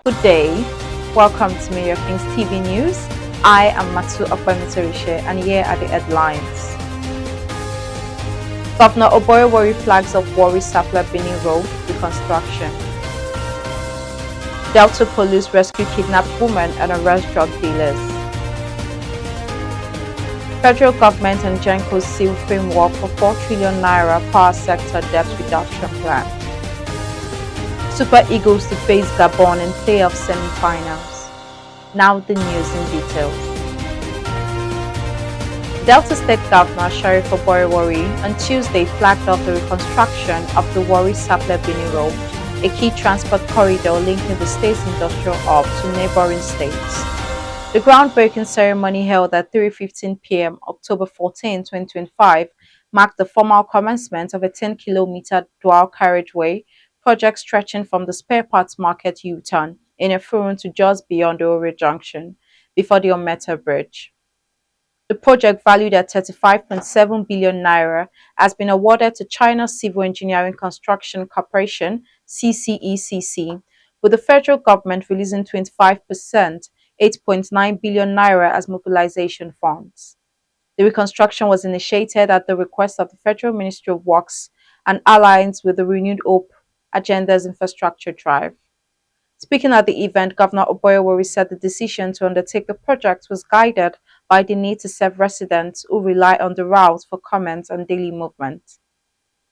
Good day. Welcome to Mayor King's TV News. I am Matsu Okpemitorishe and here are the headlines. Governor Oborevwori flags of Warri Sapele Benin Road Reconstruction. Delta Police rescue kidnapped woman and arrest drug dealers. Federal government and Genco's seal framework for 4 trillion naira power sector debt reduction plan. Super Eagles to face Gabon in playoff semi-finals. Now the news in details. Delta State Governor Sheriff Oborevwori on Tuesday flagged off the reconstruction of the Warri Sapele Benin Road, a key transport corridor linking the state's industrial hub to neighbouring states. The groundbreaking ceremony held at 3:15 p.m. October 14, 2025 marked the formal commencement of a 10-kilometer dual carriageway project stretching from the spare parts market U-turn in Effurun to just beyond the Ohore Junction, before the Omenta Bridge. The project, valued at 35.7 billion naira, has been awarded to China's Civil Engineering Construction Corporation (CCECC), with the federal government releasing 25%, 8.9 billion naira as mobilization funds. The reconstruction was initiated at the request of the Federal Ministry of Works and aligns with the Renewed Hope Agenda's infrastructure drive. Speaking at the event, Governor Oborevwori said the decision to undertake the project was guided by the need to serve residents who rely on the route for commerce and daily movement.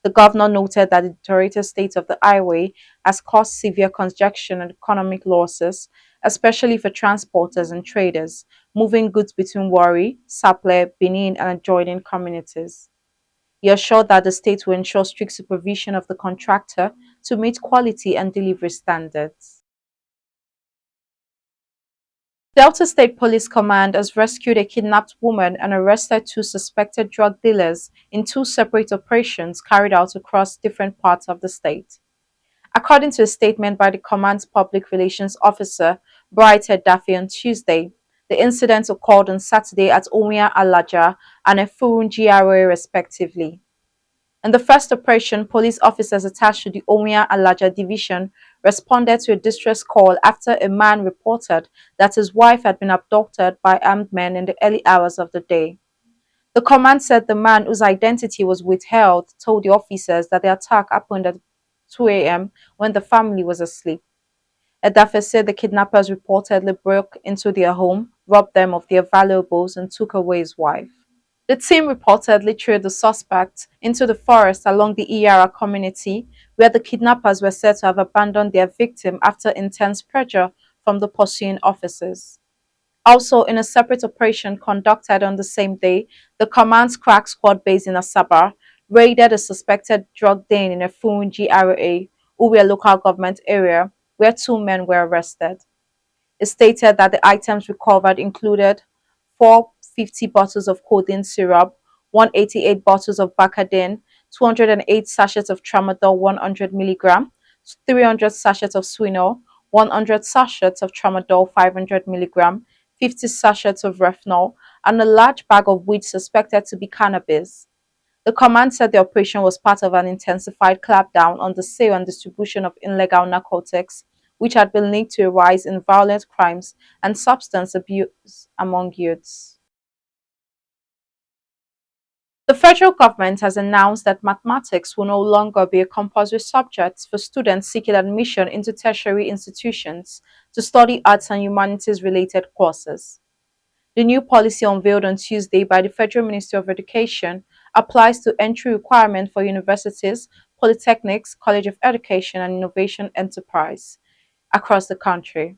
The governor noted that the deteriorated state of the highway has caused severe congestion and economic losses, especially for transporters and traders moving goods between Warri, Sapele, Benin, and adjoining communities. He assured that the state will ensure strict supervision of the contractor to meet quality and delivery standards. Delta State Police Command has rescued a kidnapped woman and arrested 2 suspected drug dealers in 2 separate operations carried out across different parts of the state. According to a statement by the command's public relations officer, Bright Daffy, on Tuesday, the incidents occurred on Saturday at Omenta Bridge and Effurun GRA respectively. In the first operation, police officers attached to the Omenta Bridge division responded to a distress call after a man reported that his wife had been abducted by armed men in the early hours of the day. The command said the man, whose identity was withheld, told the officers that the attack happened at 2 a.m. when the family was asleep. Edafe said the kidnappers reportedly broke into their home, robbed them of their valuables, and took away his wife. The team reportedly trailed the suspect into the forest along the Iyara community, where the kidnappers were said to have abandoned their victim after intense pressure from the pursuing officers. Also, in a separate operation conducted on the same day, the command's crack squad based in Asaba raided a suspected drug den in a Effurun GRA, Uwe local government area, where 2 men were arrested. It stated that the items recovered included 450 bottles of codeine syrup, 188 bottles of Bacardine, 208 sachets of tramadol 100 mg, 300 sachets of Swinol, 100 sachets of tramadol 500 mg, 50 sachets of Refnol, and a large bag of weed suspected to be cannabis. The command said the operation was part of an intensified clampdown on the sale and distribution of illegal narcotics, which had been linked to a rise in violent crimes and substance abuse among youths. The federal government has announced that mathematics will no longer be a compulsory subject for students seeking admission into tertiary institutions to study arts and humanities-related courses. The new policy, unveiled on Tuesday by the Federal Ministry of Education, applies to entry requirement for universities, polytechnics, College of Education and Innovation Enterprise across the country.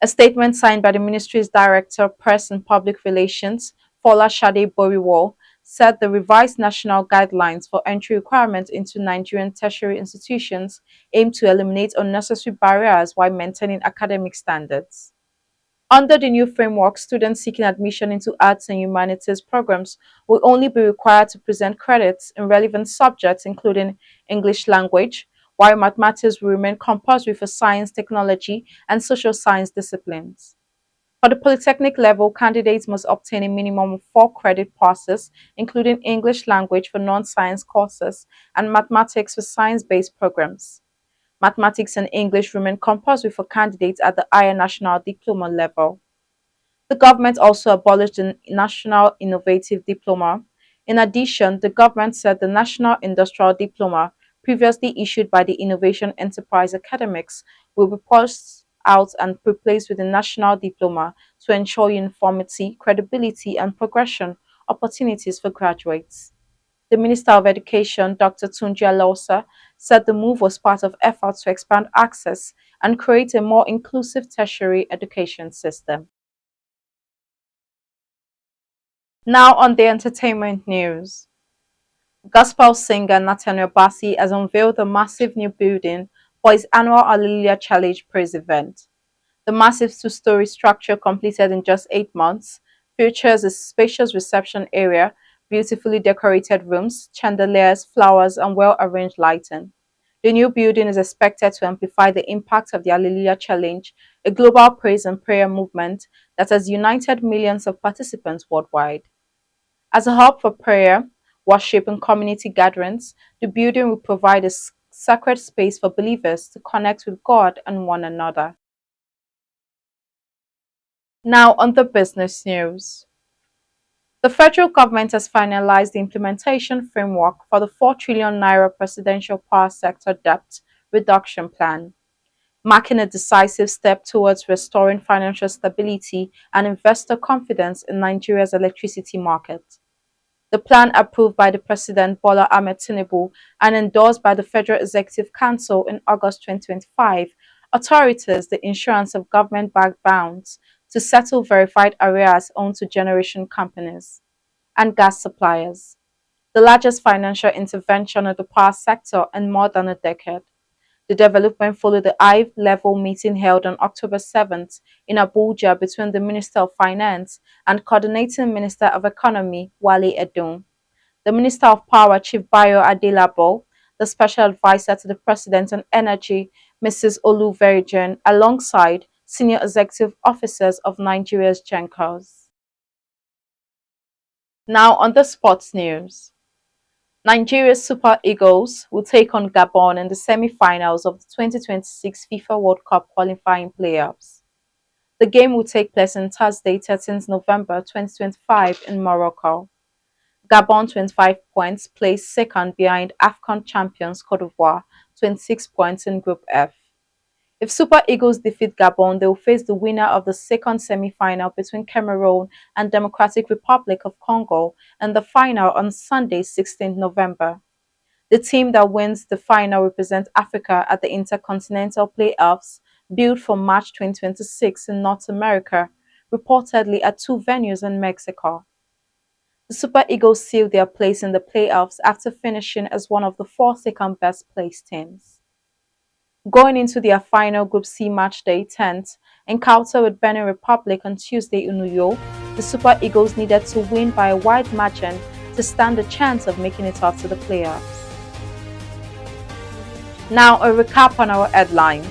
A statement signed by the ministry's Director, Press and Public Relations, Fola Shade Boriwo, said the revised national guidelines for entry requirements into Nigerian tertiary institutions aim to eliminate unnecessary barriers while maintaining academic standards. Under the new framework, students seeking admission into arts and humanities programs will only be required to present credits in relevant subjects including English language, while mathematics will remain compulsory for science, technology, and social science disciplines. For the polytechnic level, candidates must obtain a minimum of 4 credit passes, including English language for non-science courses and mathematics for science-based programs. Mathematics and English remain compulsory for candidates at the higher national diploma level. The government also abolished the National Innovative Diploma. In addition, the government said the National Industrial Diploma, previously issued by the Innovation Enterprise Academics, will be pushed out and replaced with the National Diploma to ensure uniformity, credibility, and progression opportunities for graduates. The Minister of Education, Dr. Tunji Alosa, said the move was part of efforts to expand access and create a more inclusive tertiary education system. Now on the entertainment news. Gospel singer Nathaniel Bassey has unveiled a massive new building for his annual Hallelujah Challenge praise event. The massive two-story structure, completed in just 8 months, features a spacious reception area, beautifully decorated rooms, chandeliers, flowers, and well-arranged lighting. The new building is expected to amplify the impact of the Hallelujah Challenge, a global praise and prayer movement that has united millions of participants worldwide. As a hub for prayer, worship, and community gatherings, the building will provide a sacred space for believers to connect with God and one another. Now on the business news. The federal government has finalized the implementation framework for the 4 trillion naira presidential power sector debt reduction plan, marking a decisive step towards restoring financial stability and investor confidence in Nigeria's electricity market. The plan, approved by the President Bola Ahmed Tinubu and endorsed by the Federal Executive Council in August 2025, authorities the insurance of government-backed bonds to settle verified arrears owed to generation companies and gas suppliers, the largest financial intervention of the power sector in more than a decade. The development followed the high-level meeting held on October 7th in Abuja between the Minister of Finance and Coordinating Minister of Economy, Wale Edun, the Minister of Power, Chief Bayo Adelabo, the Special Advisor to the President on Energy, Mrs. Oluverjan, alongside senior executive officers of Nigeria's Gencos. Now on the sports news. Nigeria's Super Eagles will take on Gabon in the semi-finals of the 2026 FIFA World Cup qualifying playoffs. The game will take place on Thursday, 13th November 2025 in Morocco. Gabon 25 points, placed second behind AFCON champions Cote d'Ivoire, 26 points in Group F. If Super Eagles defeat Gabon, they will face the winner of the second semi-final between Cameroon and Democratic Republic of Congo and the final on Sunday, 16th November. The team that wins the final represents Africa at the Intercontinental Playoffs, built for March 2026 in North America, reportedly at 2 venues in Mexico. The Super Eagles sealed their place in the playoffs after finishing as one of the 4 second-best placed teams. Going into their final Group C matchday 10th encounter with Benin Republic on Tuesday in New York, the Super Eagles needed to win by a wide margin to stand a chance of making it up to the playoffs. Now a recap on our headlines.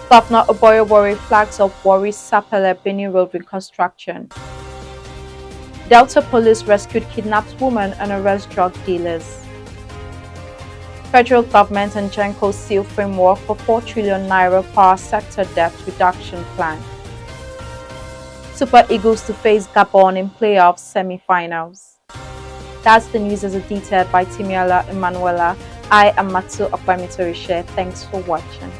Governor Oborevwori flags up Warri's Sapele Benin Road Reconstruction. Delta Police rescued kidnapped woman and arrest drug dealers. Federal government and Genco seal framework for 4 trillion naira power sector debt reduction plan. Super Eagles to face Gabon in playoffs semi-finals. That's the news as detailed by Timiala Emanuela. I am Matsu Okpamitorishe. Thanks for watching.